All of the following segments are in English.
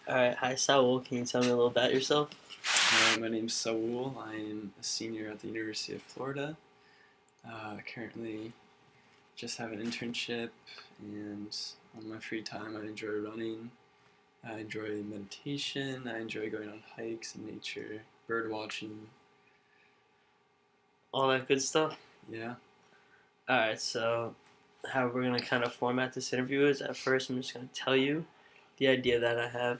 Alright, hi Saul. Can you tell me a little about yourself? My name's Saul. I am a senior at the University of Florida. Currently, just have an internship, and on my free time, I enjoy running. I enjoy meditation. I enjoy going on hikes in nature, bird watching. All that good stuff? Yeah. Alright, so how we're going to kind of format this interview is at first I'm just going to tell you the idea that I have.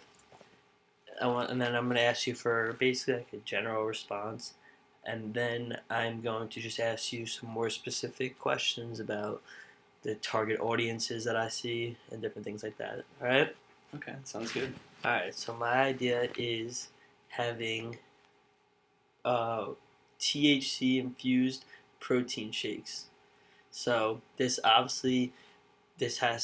And then I'm going to ask you for basically like a general response. And then I'm going to just ask you some more specific questions about the target audiences that I see and different things like that. Alright? Okay, sounds good. Alright, so my idea is having uh, THC infused protein shakes. So this has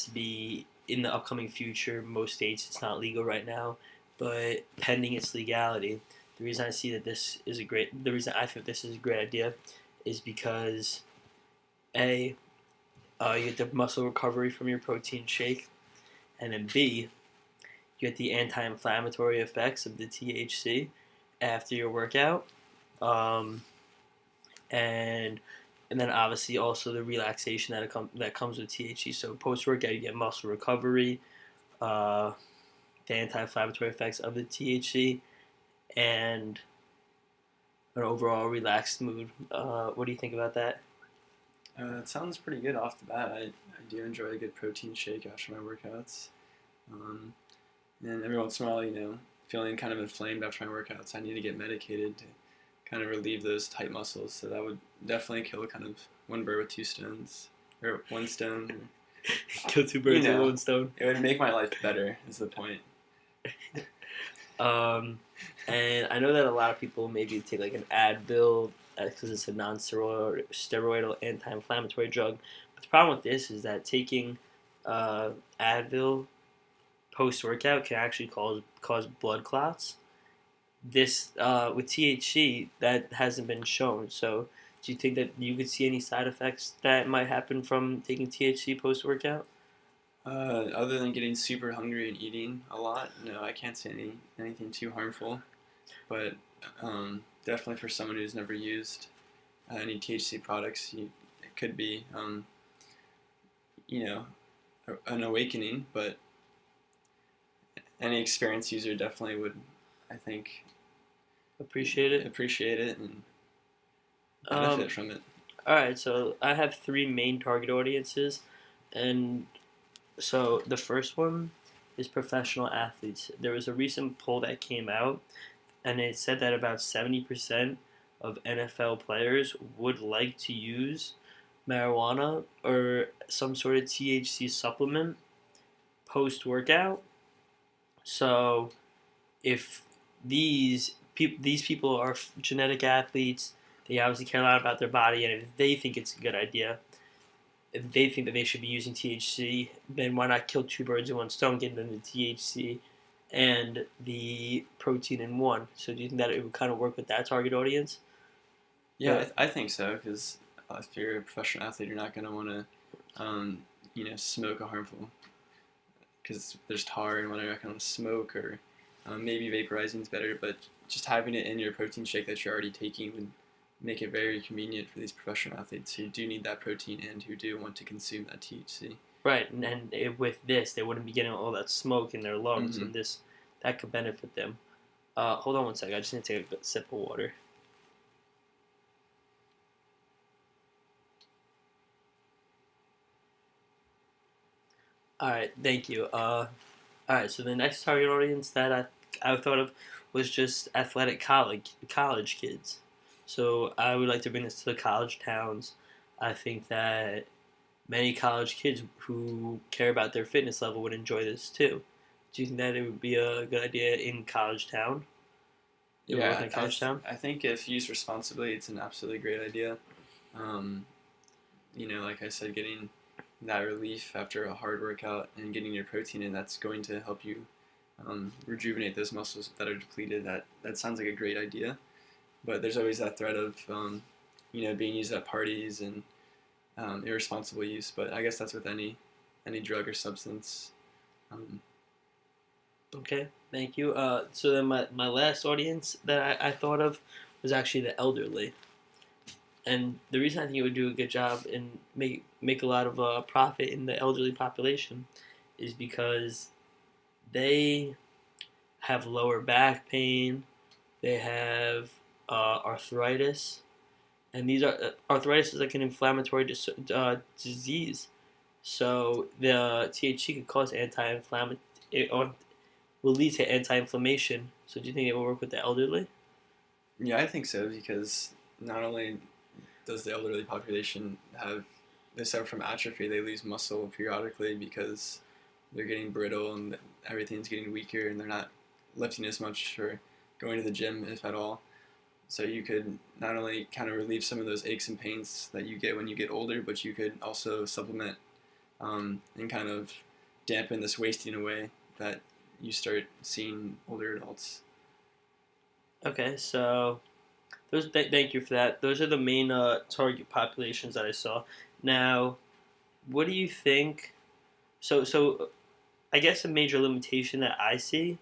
to be in the upcoming future. Most states it's not legal right now, but pending its legality, the reason I see that the reason I think this is a great idea, is because a you get the muscle recovery from your protein shake, and then B, you get the anti-inflammatory effects of the THC after your workout, um, and then obviously also the relaxation that comes with THC. So post workout, you get muscle recovery, uh, the anti-inflammatory effects of the THC, and an overall relaxed mood. What do you think about that? It sounds pretty good off the bat. I do enjoy a good protein shake after my workouts. Um, and every once in a while, feeling kind of inflamed after my workouts, I need to get medicated to kind of relieve those tight muscles. So that would definitely kill kind of one bird with two stones, or one stone. Kill two birds with one stone. It would make my life better. Is the point? And I know that a lot of people maybe take like an Advil because it's a non-steroidal anti-inflammatory drug. But the problem with this is that taking Advil post-workout can actually cause blood clots. This with THC that hasn't been shown. So do you think that you could see any side effects that might happen from taking THC post-workout? Other than getting super hungry and eating a lot, no, I can't see anything too harmful. But definitely for someone who's never used any THC products, it could be, you know, an awakening. But any experienced user definitely would, I think, Appreciate it. And benefit from it. All right, so I have three main target audiences, and so the first one is professional athletes. There was a recent poll that came out, and it said that about 70% of NFL players would like to use marijuana or some sort of THC supplement post workout. So if these people are genetic athletes, they obviously care a lot about their body, and if they think it's a good idea, if they think that they should be using THC, then why not kill two birds with one stone, getting them the THC and the protein in one? So do you think that it would kind of work with that target audience? Yeah, I think so, because if you're a professional athlete, you're not going to want to, smoke a harmful, because there's tar and whatever, kind of smoke, or maybe vaporizing is better, but just having it in your protein shake that you're already taking would make it very convenient for these professional athletes who do need that protein and who do want to consume that THC. Right, and with this, they wouldn't be getting all that smoke in their lungs, Mm-hmm. and that could benefit them. Hold on one second. I just need to take a sip of water. All right, thank you. All right, so the next target audience that I thought of was just athletic college kids. So I would like to bring this to the college towns. I think that many college kids who care about their fitness level would enjoy this too. Do you think that it would be a good idea in college town? It would work Yeah, in a college town? I think if used responsibly, it's an absolutely great idea. Um, like I said, getting that relief after a hard workout and getting your protein in, that's going to help you rejuvenate those muscles that are depleted. That sounds like a great idea, but there's always that threat of being used at parties and irresponsible use. But I guess that's with any drug or substance. Um, Okay, thank you. So then my last audience that I thought of was actually the elderly. And the reason I think it would do a good job and make a lot of profit in the elderly population is because they have lower back pain, they have arthritis, and these are arthritis is like an inflammatory disease. So the THC could cause anti-inflammatory or will lead to anti-inflammation. So do you think it will work with the elderly? Yeah, I think so because not only does the elderly population they suffer from atrophy, they lose muscle periodically because they're getting brittle and everything's getting weaker and they're not lifting as much or going to the gym if at all. So you could not only kind of relieve some of those aches and pains that you get when you get older, but you could also supplement and kind of dampen this wasting away that you start seeing older adults. Okay, so thank you for that. Those are the main target populations that I saw. Now, what do you think? So I guess a major limitation that I see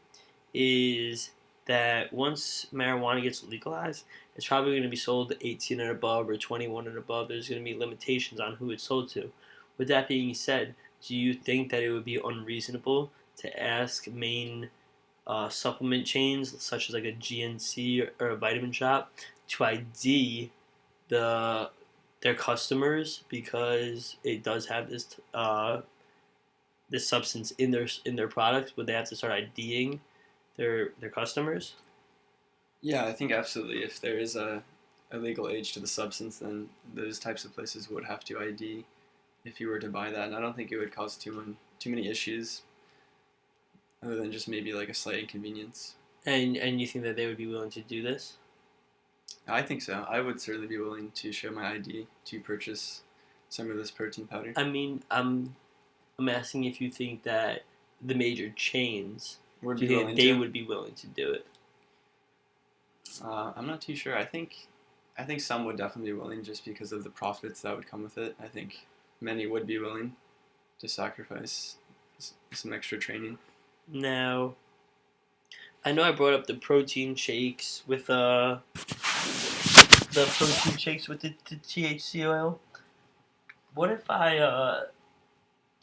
is that once marijuana gets legalized, it's probably going to be sold to 18 and above or 21 and above. There's going to be limitations on who it's sold to. With that being said, do you think that it would be unreasonable to ask main supplement chains such as like a GNC or a Vitamin Shop to ID the their customers because it does have this substance in their products? Would they have to start IDing their customers? Yeah, I think absolutely. If there is a legal age to the substance, then those types of places would have to ID if you were to buy that. And I don't think it would cause too many issues, other than just maybe like a slight inconvenience. And you think that they would be willing to do this? I think so. I would certainly be willing to show my ID to purchase some of this protein powder. I mean, I'm asking if you think that the major chains, Would do be you think willing they to. would be willing to do it? I'm not too sure. I think some would definitely be willing just because of the profits that would come with it. I think many would be willing to sacrifice some extra training. Now, I know I brought up the protein shakes with the THC oil. What if I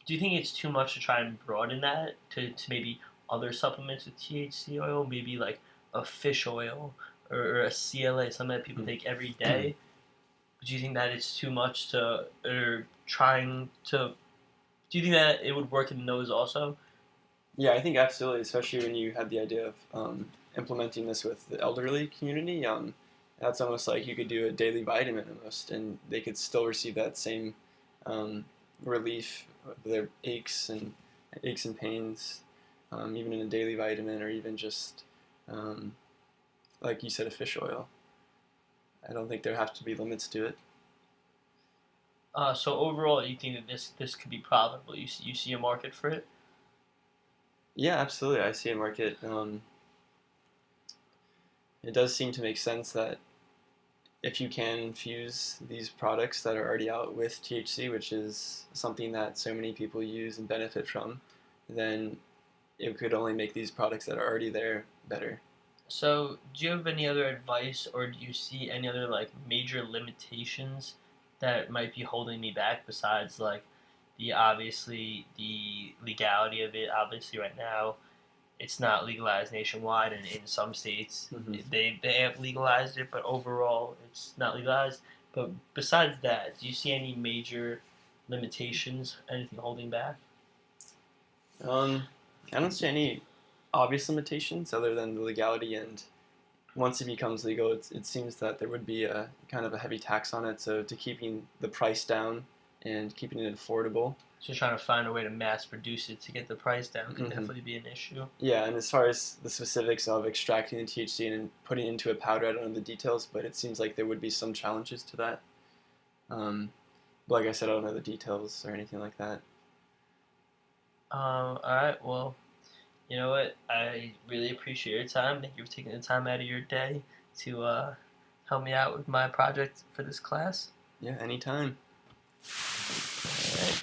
do you think it's too much to try and broaden that to maybe other supplements with THC oil, maybe like a fish oil or a CLA, something that people take every day? Do you think that it's too much to or trying to? Do you think that it would work in those also? Yeah, I think absolutely, especially when you had the idea of implementing this with the elderly community. That's almost like you could do a daily vitamin almost, and they could still receive that same um, relief of their aches and pains, even in a daily vitamin or even just um, like you said, a fish oil. I don't think there have to be limits to it. So overall, you think that this could be profitable? You see a market for it? Yeah, absolutely. I see a market. It does seem to make sense that if you can infuse these products that are already out with THC, which is something that so many people use and benefit from, then it could only make these products that are already there better. So, do you have any other advice, or do you see any other like major limitations that might be holding me back besides like the legality of it? Obviously, right now it's not legalized nationwide, and in some states Mm-hmm. they have legalized it, but overall it's not legalized. But besides that, do you see any major limitations? Anything holding back? I don't see any obvious limitations other than the legality, and once it becomes legal, it seems that there would be a kind of a heavy tax on it. So to keeping the price down and keeping it affordable. Just trying to find a way to mass produce it to get the price down could Mm-hmm. definitely be an issue. Yeah, and as far as the specifics of extracting the THC and putting it into a powder, I don't know the details, but it seems like there would be some challenges to that. But like I said, I don't know the details or anything like that. All right. Well, you know what? I really appreciate your time. Thank you for taking the time out of your day to help me out with my project for this class. Yeah, anytime. All right.